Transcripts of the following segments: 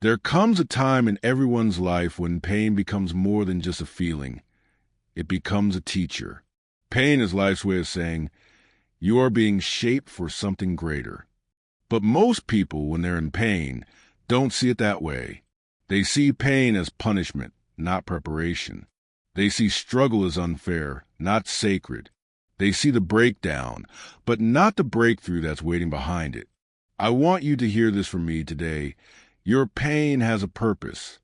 There comes a time in everyone's life when pain becomes more than just a feeling. It becomes a teacher. Pain is life's way of saying, you are being shaped for something greater. But most people, when they're in pain, don't see it that way. They see pain as punishment, not preparation. They see struggle as unfair, not sacred. They see the breakdown, but not the breakthrough that's waiting behind it. I want you to hear this from me today. Your pain has a purpose.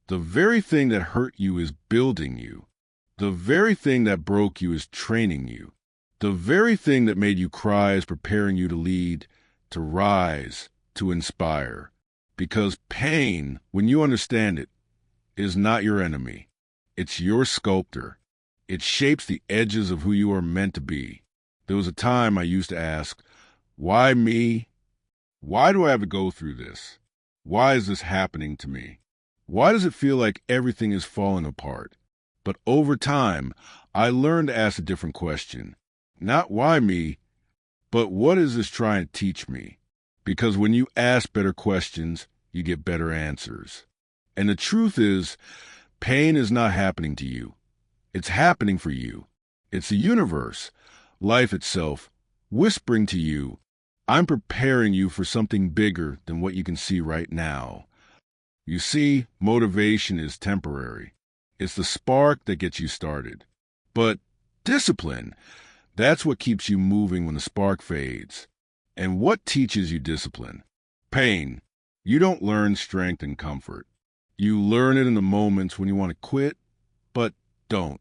The very thing that hurt you is building you. The very thing that broke you is training you. The very thing that made you cry is preparing you to lead, to rise, to inspire. Because pain, when you understand it, is not your enemy. It's your sculptor. It shapes the edges of who you are meant to be. There was a time I used to ask, why me? Why do I have to go through this? Why is this happening to me? Why does it feel like everything is falling apart? But over time, I learned to ask a different question. Not why me, but what is this trying to teach me? Because when you ask better questions, you get better answers. And the truth is, pain is not happening to you. It's happening for you. It's the universe, life itself, whispering to you, I'm preparing you for something bigger than what you can see right now. You see, motivation is temporary. It's the spark that gets you started. But discipline, that's what keeps you moving when the spark fades. And what teaches you discipline? Pain. You don't learn strength and comfort. You learn it in the moments when you want to quit, but don't.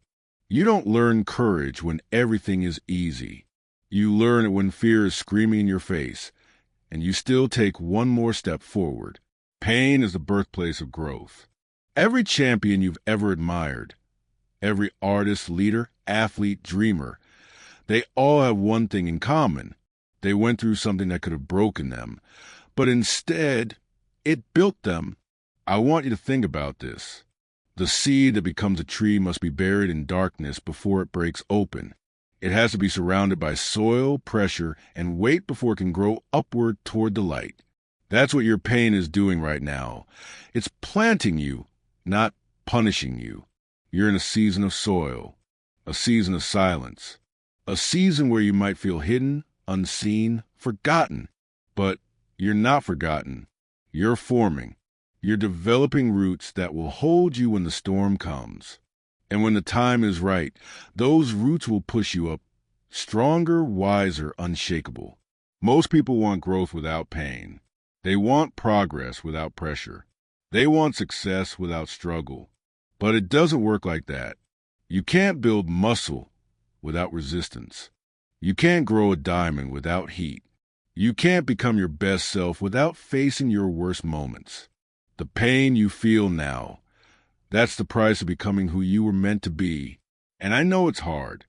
You don't learn courage when everything is easy. You learn it when fear is screaming in your face, and you still take one more step forward. Pain is the birthplace of growth. Every champion you've ever admired, every artist, leader, athlete, dreamer, they all have one thing in common. They went through something that could have broken them, but instead, it built them. I want you to think about this. The seed that becomes a tree must be buried in darkness before it breaks open. It has to be surrounded by soil, pressure, and weight before it can grow upward toward the light. That's what your pain is doing right now. It's planting you, not punishing you. You're in a season of soil, a season of silence, a season where you might feel hidden, unseen, forgotten. But you're not forgotten. You're forming. You're developing roots that will hold you when the storm comes. And when the time is right, those roots will push you up, stronger, wiser, unshakable. Most people want growth without pain. They want progress without pressure. They want success without struggle. But it doesn't work like that. You can't build muscle without resistance. You can't grow a diamond without heat. You can't become your best self without facing your worst moments. The pain you feel now, that's the price of becoming who you were meant to be. And I know it's hard.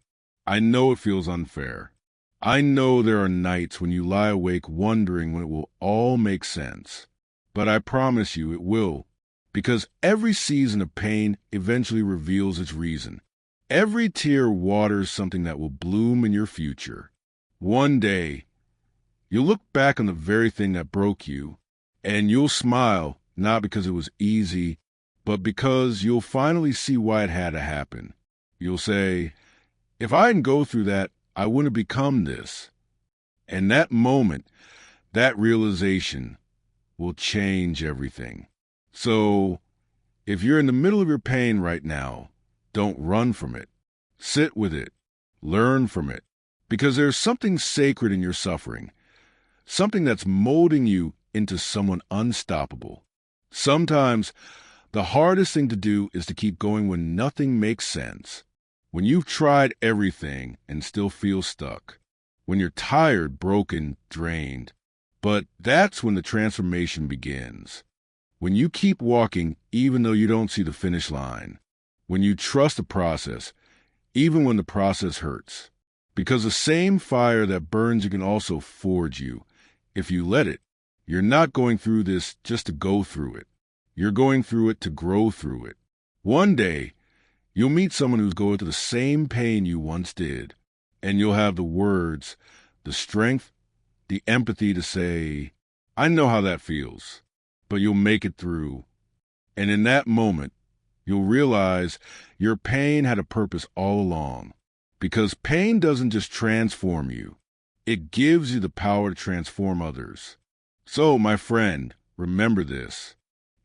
I know it feels unfair. I know there are nights when you lie awake wondering when it will all make sense. But I promise you it will, because every season of pain eventually reveals its reason. Every tear waters something that will bloom in your future. One day, you'll look back on the very thing that broke you, and you'll smile, not because it was easy, but because you'll finally see why it had to happen. You'll say, if I didn't go through that, I wouldn't have become this. And that moment, that realization, will change everything. So, if you're in the middle of your pain right now, don't run from it. Sit with it. Learn from it. Because there's something sacred in your suffering. Something that's molding you into someone unstoppable. Sometimes, the hardest thing to do is to keep going when nothing makes sense. When you've tried everything and still feel stuck. When you're tired, broken, drained. But that's when the transformation begins. When you keep walking even though you don't see the finish line. When you trust the process, even when the process hurts. Because the same fire that burns you can also forge you, if you let it. You're not going through this just to go through it. You're going through it to grow through it. One day, you'll meet someone who's going through the same pain you once did, and you'll have the words, the strength, the empathy to say, I know how that feels. but you'll make it through. And in that moment, you'll realize your pain had a purpose all along. Because pain doesn't just transform you, it gives you the power to transform others. So, my friend, remember this.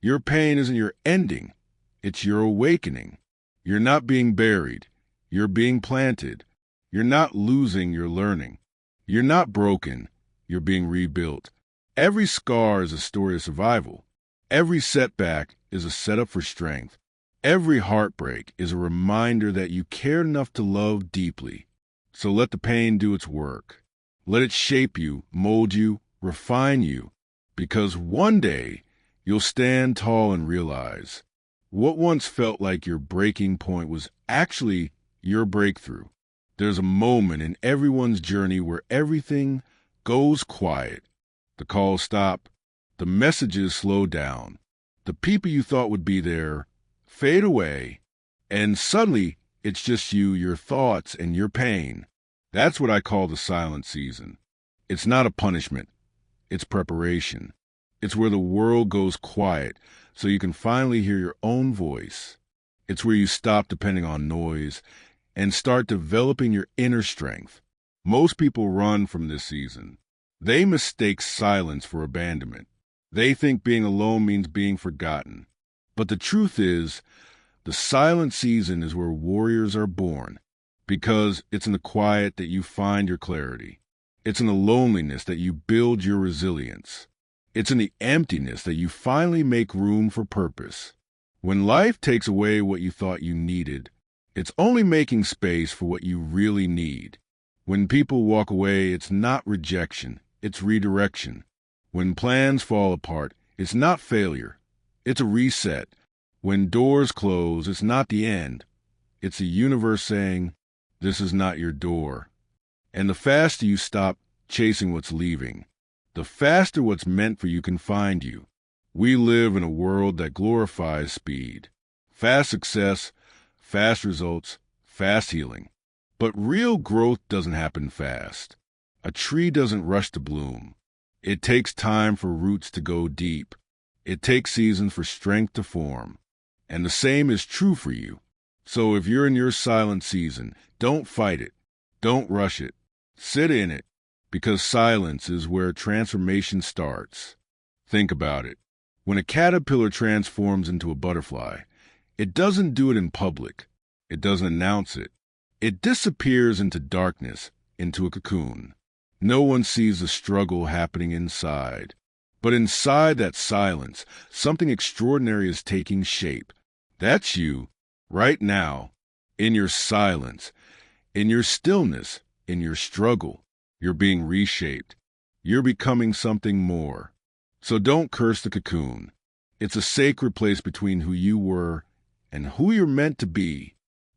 Your pain isn't your ending, it's your awakening. You're not being buried, you're being planted. You're not losing, you're learning. You're not broken, you're being rebuilt. Every scar is a story of survival. Every setback is a setup for strength. Every heartbreak is a reminder that you cared enough to love deeply. So let the pain do its work. Let it shape you, mold you, refine you. Because one day, you'll stand tall and realize what once felt like your breaking point was actually your breakthrough. There's a moment in everyone's journey where everything goes quiet. The calls stop. The messages slow down. The people you thought would be there fade away. And suddenly, it's just you, your thoughts, and your pain. That's what I call the silent season. It's not a punishment. It's preparation. It's where the world goes quiet so you can finally hear your own voice. It's where you stop depending on noise and start developing your inner strength. Most people run from this season. They mistake silence for abandonment. They think being alone means being forgotten. But the truth is, the silent season is where warriors are born, because it's in the quiet that you find your clarity. It's in the loneliness that you build your resilience. It's in the emptiness that you finally make room for purpose. When life takes away what you thought you needed, it's only making space for what you really need. When people walk away, it's not rejection, it's redirection. When plans fall apart, it's not failure, it's a reset. When doors close, it's not the end. It's the universe saying, this is not your door. And the faster you stop chasing what's leaving, the faster what's meant for you can find you. We live in a world that glorifies speed. Fast success, fast results, fast healing. But real growth doesn't happen fast. A tree doesn't rush to bloom. It takes time for roots to go deep. It takes seasons for strength to form. And the same is true for you. So if you're in your silent season, don't fight it. Don't rush it. Sit in it. Because silence is where transformation starts. Think about it. When a caterpillar transforms into a butterfly, it doesn't do it in public. It doesn't announce it. It disappears into darkness, into a cocoon. No one sees the struggle happening inside. But inside that silence, something extraordinary is taking shape. That's you, right now, in your silence, in your stillness, in your struggle. You're being reshaped. You're becoming something more. So don't curse the cocoon. It's a sacred place between who you were and who you're meant to be.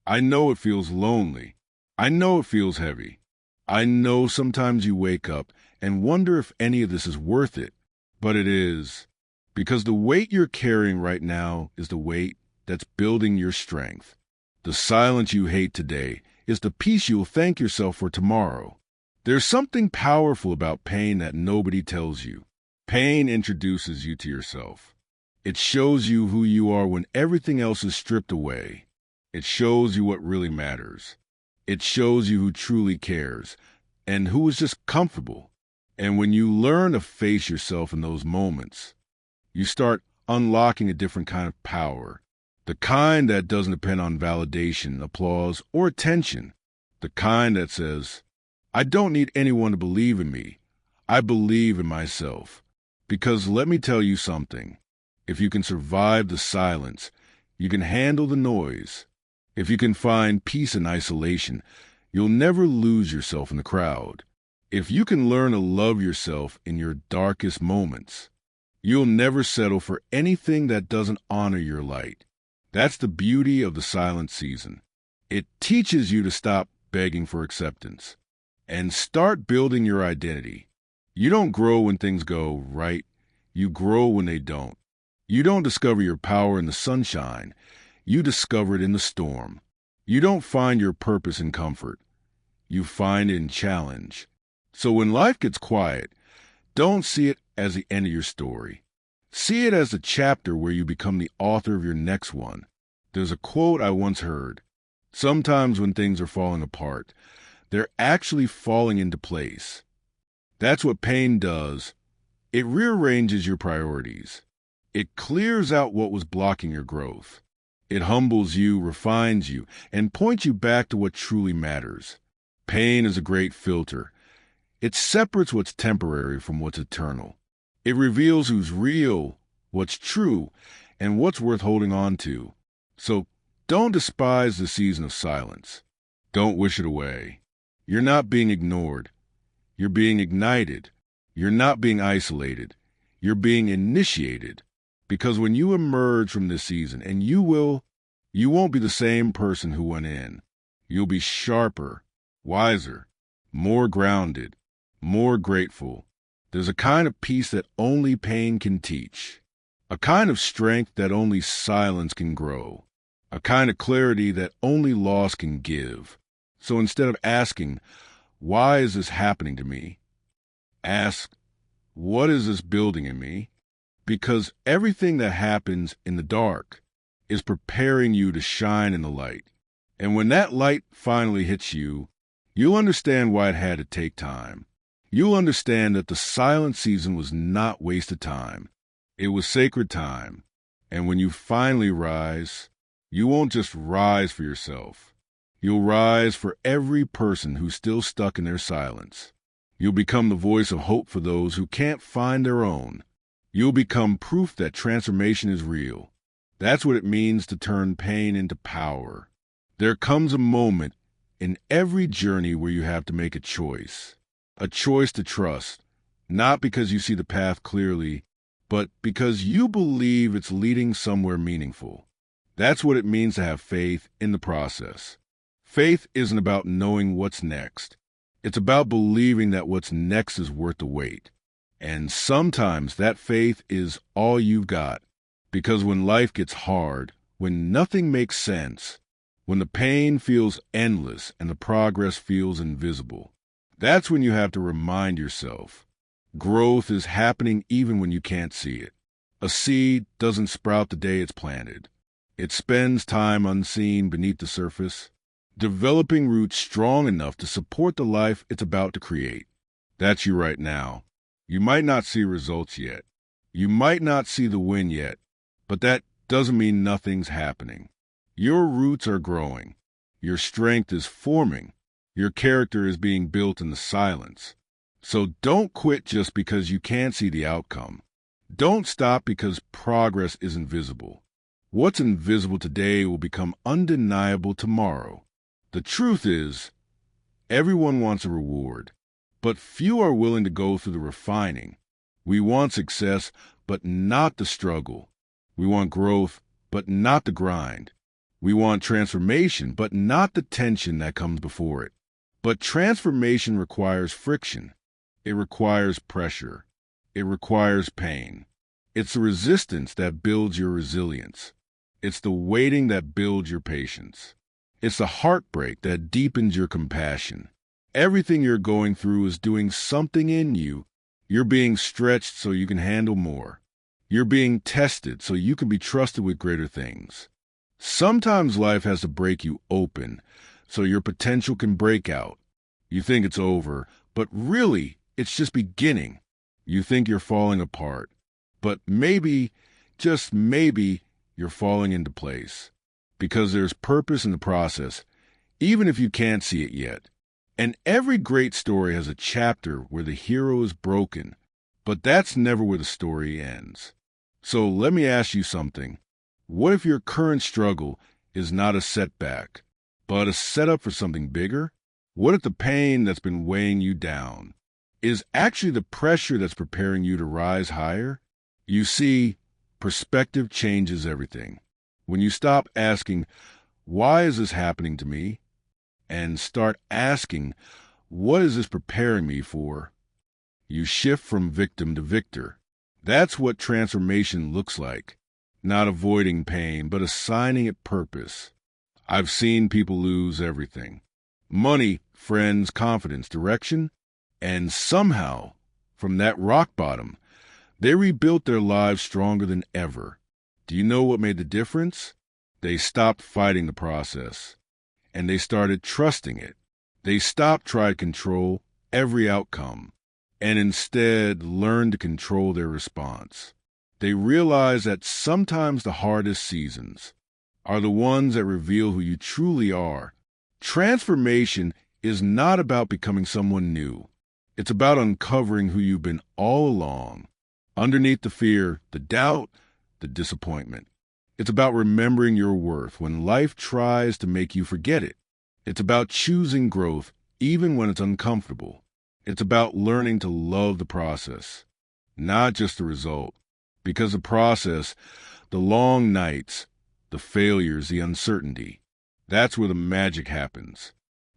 I know it feels lonely. I know it feels heavy. I know sometimes you wake up and wonder if any of this is worth it. But it is. Because the weight you're carrying right now is the weight that's building your strength. The silence you hate today is the peace you'll thank yourself for tomorrow. There's something powerful about pain that nobody tells you. Pain introduces you to yourself. It shows you who you are when everything else is stripped away. It shows you what really matters. It shows you who truly cares and who is just comfortable. And when you learn to face yourself in those moments, you start unlocking a different kind of power. The kind that doesn't depend on validation, applause, or attention. The kind that says, I don't need anyone to believe in me. I believe in myself. Because let me tell you something. If you can survive the silence, you can handle the noise. If you can find peace in isolation, you'll never lose yourself in the crowd. If you can learn to love yourself in your darkest moments, you'll never settle for anything that doesn't honor your light. That's the beauty of the silent season. It teaches you to stop begging for acceptance and start building your identity. You don't grow when things go right. You grow when they don't. You don't discover your power in the sunshine. You discover it in the storm. You don't find your purpose in comfort. You find it in challenge. So when life gets quiet, don't see it as the end of your story. See it as a chapter where you become the author of your next one. There's a quote I once heard. Sometimes when things are falling apart, they're actually falling into place. That's what pain does. It rearranges your priorities. It clears out what was blocking your growth. It humbles you, refines you, and points you back to what truly matters. Pain is a great filter. It separates what's temporary from what's eternal. It reveals who's real, what's true, and what's worth holding on to. So don't despise the season of silence. Don't wish it away. You're not being ignored. You're being ignited. You're not being isolated. You're being initiated. Because when you emerge from this season, and you won't be the same person who went in. You'll be sharper, wiser, more grounded, more grateful. There's a kind of peace that only pain can teach, a kind of strength that only silence can grow, a kind of clarity that only loss can give. So instead of asking, why is this happening to me? Ask, what is this building in me? Because everything that happens in the dark is preparing you to shine in the light. And when that light finally hits you, you'll understand why it had to take time. You'll understand that the silent season was not wasted time. It was sacred time. And when you finally rise, you won't just rise for yourself. You'll rise for every person who's still stuck in their silence. You'll become the voice of hope for those who can't find their own. You'll become proof that transformation is real. That's what it means to turn pain into power. There comes a moment in every journey where you have to make a choice to trust, not because you see the path clearly, but because you believe it's leading somewhere meaningful. That's what it means to have faith in the process. Faith isn't about knowing what's next. It's about believing that what's next is worth the wait. And sometimes that faith is all you've got. Because when life gets hard, when nothing makes sense, when the pain feels endless and the progress feels invisible, that's when you have to remind yourself, growth is happening even when you can't see it. A seed doesn't sprout the day it's planted. It spends time unseen beneath the surface, developing roots strong enough to support the life it's about to create. That's you right now. You might not see results yet. You might not see the win yet, but that doesn't mean nothing's happening. Your roots are growing. Your strength is forming. Your character is being built in the silence. So don't quit just because you can't see the outcome. Don't stop because progress is invisible. What's invisible today will become undeniable tomorrow. The truth is, everyone wants a reward, but few are willing to go through the refining. We want success, but not the struggle. We want growth, but not the grind. We want transformation, but not the tension that comes before it. But transformation requires friction. It requires pressure. It requires pain. It's the resistance that builds your resilience. It's the waiting that builds your patience. It's the heartbreak that deepens your compassion. Everything you're going through is doing something in you. You're being stretched so you can handle more. You're being tested so you can be trusted with greater things. Sometimes life has to break you open so your potential can break out. You think it's over, but really, it's just beginning. You think you're falling apart, but maybe, just maybe, you're falling into place. Because there's purpose in the process, even if you can't see it yet. And every great story has a chapter where the hero is broken, but that's never where the story ends. So let me ask you something. What if your current struggle is not a setback, but a setup for something bigger? What if the pain that's been weighing you down is actually the pressure that's preparing you to rise higher? You see, perspective changes everything. When you stop asking, why is this happening to me? And start asking, what is this preparing me for? You shift from victim to victor. That's what transformation looks like. Not avoiding pain, but assigning it purpose. I've seen people lose everything. Money, friends, confidence, direction. And somehow, from that rock bottom, They rebuilt their lives stronger than ever. Do you know what made the difference? They stopped fighting the process, and they started trusting it. They stopped trying to control every outcome, and instead learned to control their response. They realized that sometimes the hardest seasons are the ones that reveal who you truly are. Transformation is not about becoming someone new. It's about uncovering who you've been all along. Underneath the fear, the doubt, the disappointment. It's about remembering your worth when life tries to make you forget it. It's about choosing growth even when it's uncomfortable. It's about learning to love the process, not just the result. Because the process, the long nights, the failures, the uncertainty, that's where the magic happens.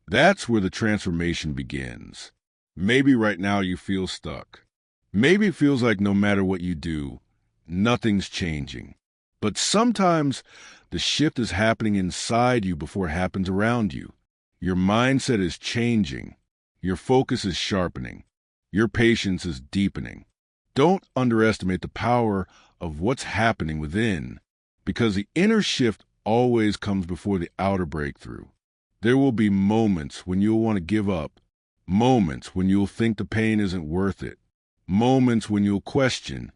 That's where the transformation begins. Maybe right now you feel stuck. Maybe it feels like no matter what you do, nothing's changing. But sometimes the shift is happening inside you before it happens around you. Your mindset is changing. Your focus is sharpening. Your patience is deepening. Don't underestimate the power of what's happening within, because the inner shift always comes before the outer breakthrough. There will be moments when you'll want to give up, moments when you'll think the pain isn't worth it, moments when you'll question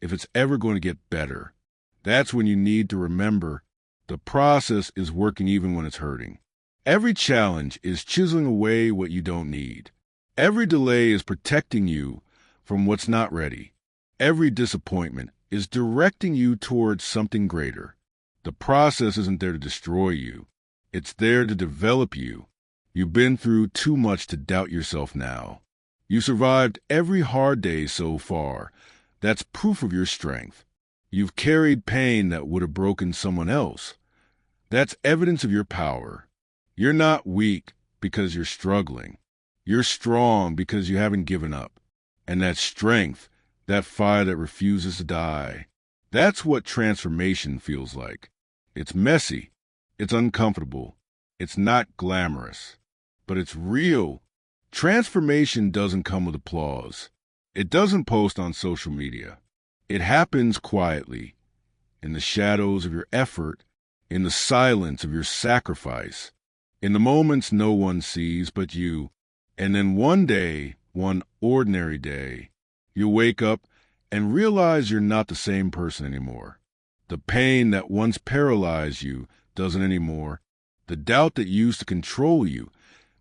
if it's ever going to get better. That's when you need to remember the process is working even when it's hurting. Every challenge is chiseling away what you don't need. Every delay is protecting you from what's not ready. Every disappointment is directing you towards something greater. The process isn't there to destroy you. It's there to develop you. You've been through too much to doubt yourself now. You survived every hard day so far. That's proof of your strength. You've carried pain that would have broken someone else. That's evidence of your power. You're not weak because you're struggling. You're strong because you haven't given up. And that strength, that fire that refuses to die, that's what transformation feels like. It's messy. It's uncomfortable. It's not glamorous. But it's real. Transformation doesn't come with applause. It doesn't post on social media. It happens quietly, in the shadows of your effort, in the silence of your sacrifice, in the moments no one sees but you. And then one day, one ordinary day, you wake up and realize you're not the same person anymore. The pain that once paralyzed you doesn't anymore. The doubt that used to control you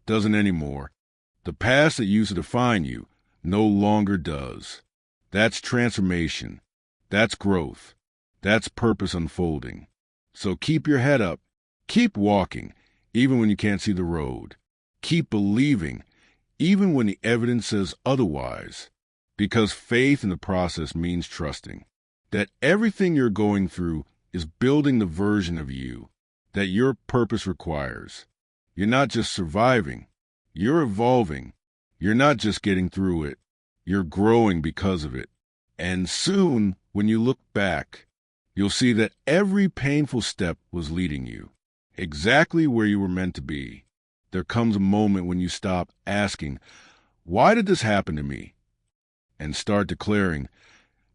doesn't anymore. The past that used to define you no longer does. That's transformation. That's growth. That's purpose unfolding. So keep your head up. Keep walking, even when you can't see the road. Keep believing, even when the evidence says otherwise. Because faith in the process means trusting that everything you're going through is building the version of you that your purpose requires. You're not just surviving. You're evolving. You're not just getting through it. You're growing because of it. And soon, when you look back, you'll see that every painful step was leading you exactly where you were meant to be. There comes a moment when you stop asking, "Why did this happen to me?" and start declaring,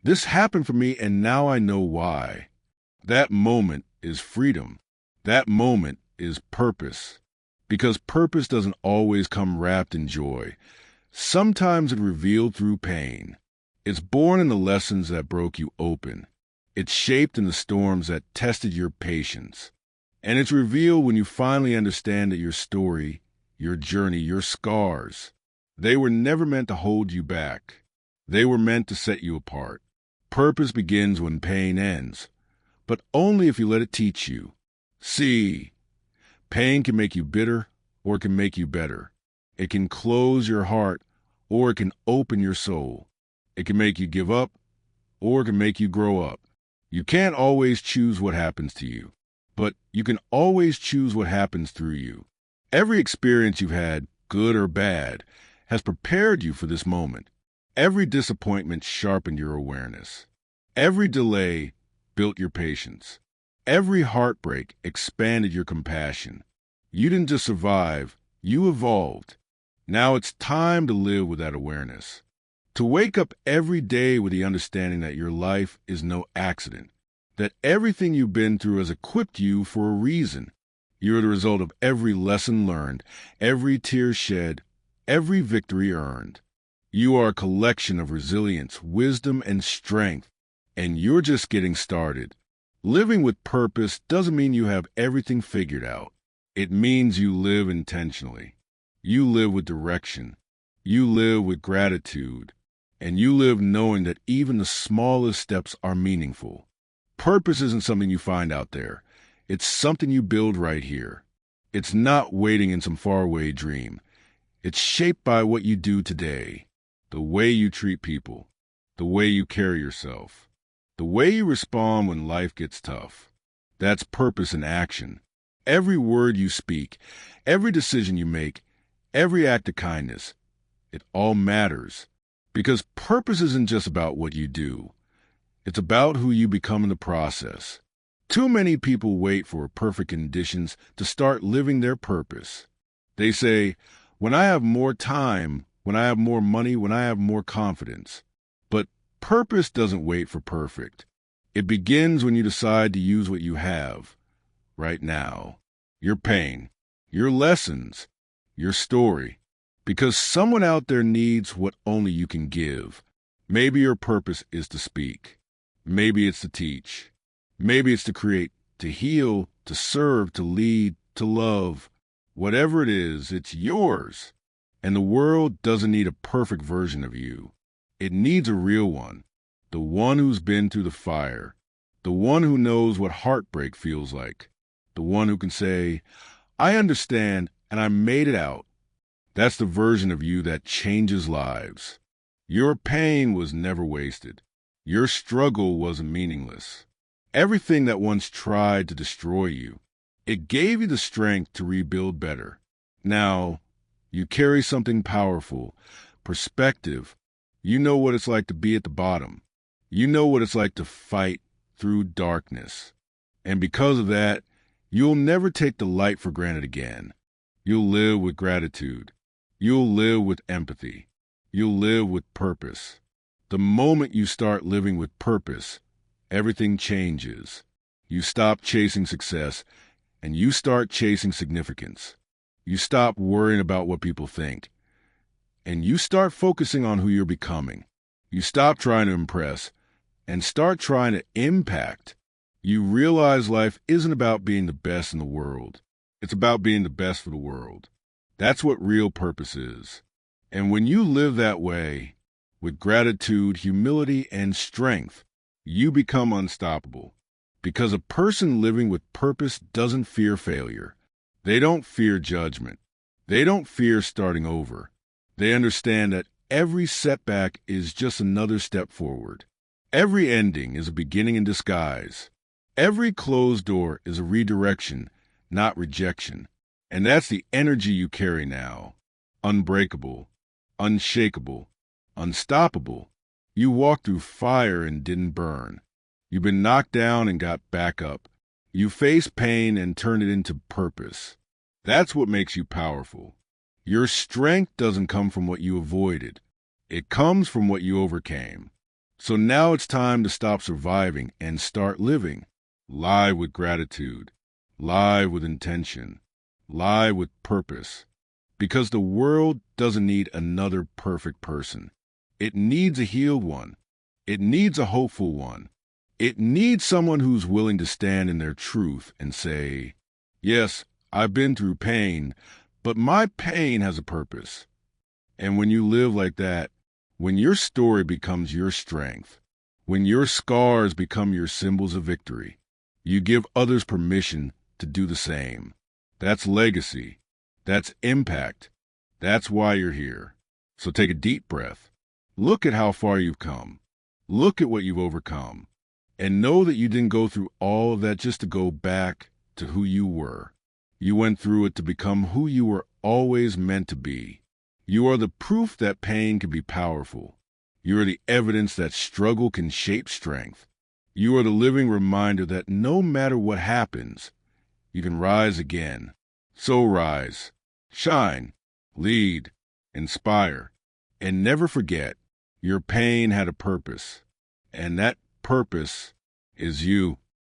"This happened for me, and now I know why." That moment is freedom. That moment is purpose. Because purpose doesn't always come wrapped in joy. Sometimes it's revealed through pain. It's born in the lessons that broke you open. It's shaped in the storms that tested your patience. And it's revealed when you finally understand that your story, your journey, your scars, they were never meant to hold you back. They were meant to set you apart. Purpose begins when pain ends, but only if you let it teach you. See, pain can make you bitter, or it can make you better. It can close your heart, or it can open your soul. It can make you give up, or it can make you grow up. You can't always choose what happens to you, but you can always choose what happens through you. Every experience you've had, good or bad, has prepared you for this moment. Every disappointment sharpened your awareness. Every delay built your patience. Every heartbreak expanded your compassion. You didn't just survive, you evolved. Now it's time to live with that awareness. To wake up every day with the understanding that your life is no accident, that everything you've been through has equipped you for a reason. You're the result of every lesson learned, every tear shed, every victory earned. You are a collection of resilience, wisdom, and strength, and you're just getting started. Living with purpose doesn't mean you have everything figured out. It means you live intentionally. You live with direction. You live with gratitude. And you live knowing that even the smallest steps are meaningful. Purpose isn't something you find out there. It's something you build right here. It's not waiting in some faraway dream. It's shaped by what you do today, the way you treat people, the way you carry yourself, the way you respond when life gets tough. That's purpose in action. Every word you speak, every decision you make, every act of kindness, it all matters. Because purpose isn't just about what you do. It's about who you become in the process. Too many people wait for perfect conditions to start living their purpose. They say, when I have more time, when I have more money, when I have more confidence. But purpose doesn't wait for perfect. It begins when you decide to use what you have right now. Your pain, your lessons, your story. Because someone out there needs what only you can give. Maybe your purpose is to speak. Maybe it's to teach. Maybe it's to create, to heal, to serve, to lead, to love. Whatever it is, it's yours. And the world doesn't need a perfect version of you. It needs a real one. The one who's been through the fire. The one who knows what heartbreak feels like. The one who can say, I understand and I made it out. That's the version of you that changes lives. Your pain was never wasted. Your struggle wasn't meaningless. Everything that once tried to destroy you, it gave you the strength to rebuild better. Now, you carry something powerful, perspective. You know what it's like to be at the bottom. You know what it's like to fight through darkness. And because of that, you'll never take the light for granted again. You'll live with gratitude. You'll live with empathy. You'll live with purpose. The moment you start living with purpose, everything changes. You stop chasing success, and you start chasing significance. You stop worrying about what people think, and you start focusing on who you're becoming. You stop trying to impress, and start trying to impact. You realize life isn't about being the best in the world. It's about being the best for the world. That's what real purpose is. And when you live that way, with gratitude, humility, and strength, you become unstoppable. Because a person living with purpose doesn't fear failure. They don't fear judgment. They don't fear starting over. They understand that every setback is just another step forward. Every ending is a beginning in disguise. Every closed door is a redirection, not rejection. And that's the energy you carry now. Unbreakable, unshakable, unstoppable. You walked through fire and didn't burn. You've been knocked down and got back up. You faced pain and turned it into purpose. That's what makes you powerful. Your strength doesn't come from what you avoided. It comes from what you overcame. So now it's time to stop surviving and start living. Live with gratitude. Live with intention. Live with purpose. Because the world doesn't need another perfect person. It needs a healed one. It needs a hopeful one. It needs someone who's willing to stand in their truth and say, yes, I've been through pain, but my pain has a purpose. And when you live like that, when your story becomes your strength, when your scars become your symbols of victory, you give others permission to do the same. That's legacy. That's impact. That's why you're here. So take a deep breath. Look at how far you've come. Look at what you've overcome. And know that you didn't go through all of that just to go back to who you were. You went through it to become who you were always meant to be. You are the proof that pain can be powerful. You are the evidence that struggle can shape strength. You are the living reminder that no matter what happens, you can rise again. So rise, shine, lead, inspire, and never forget, Your pain had a purpose, and that purpose is you.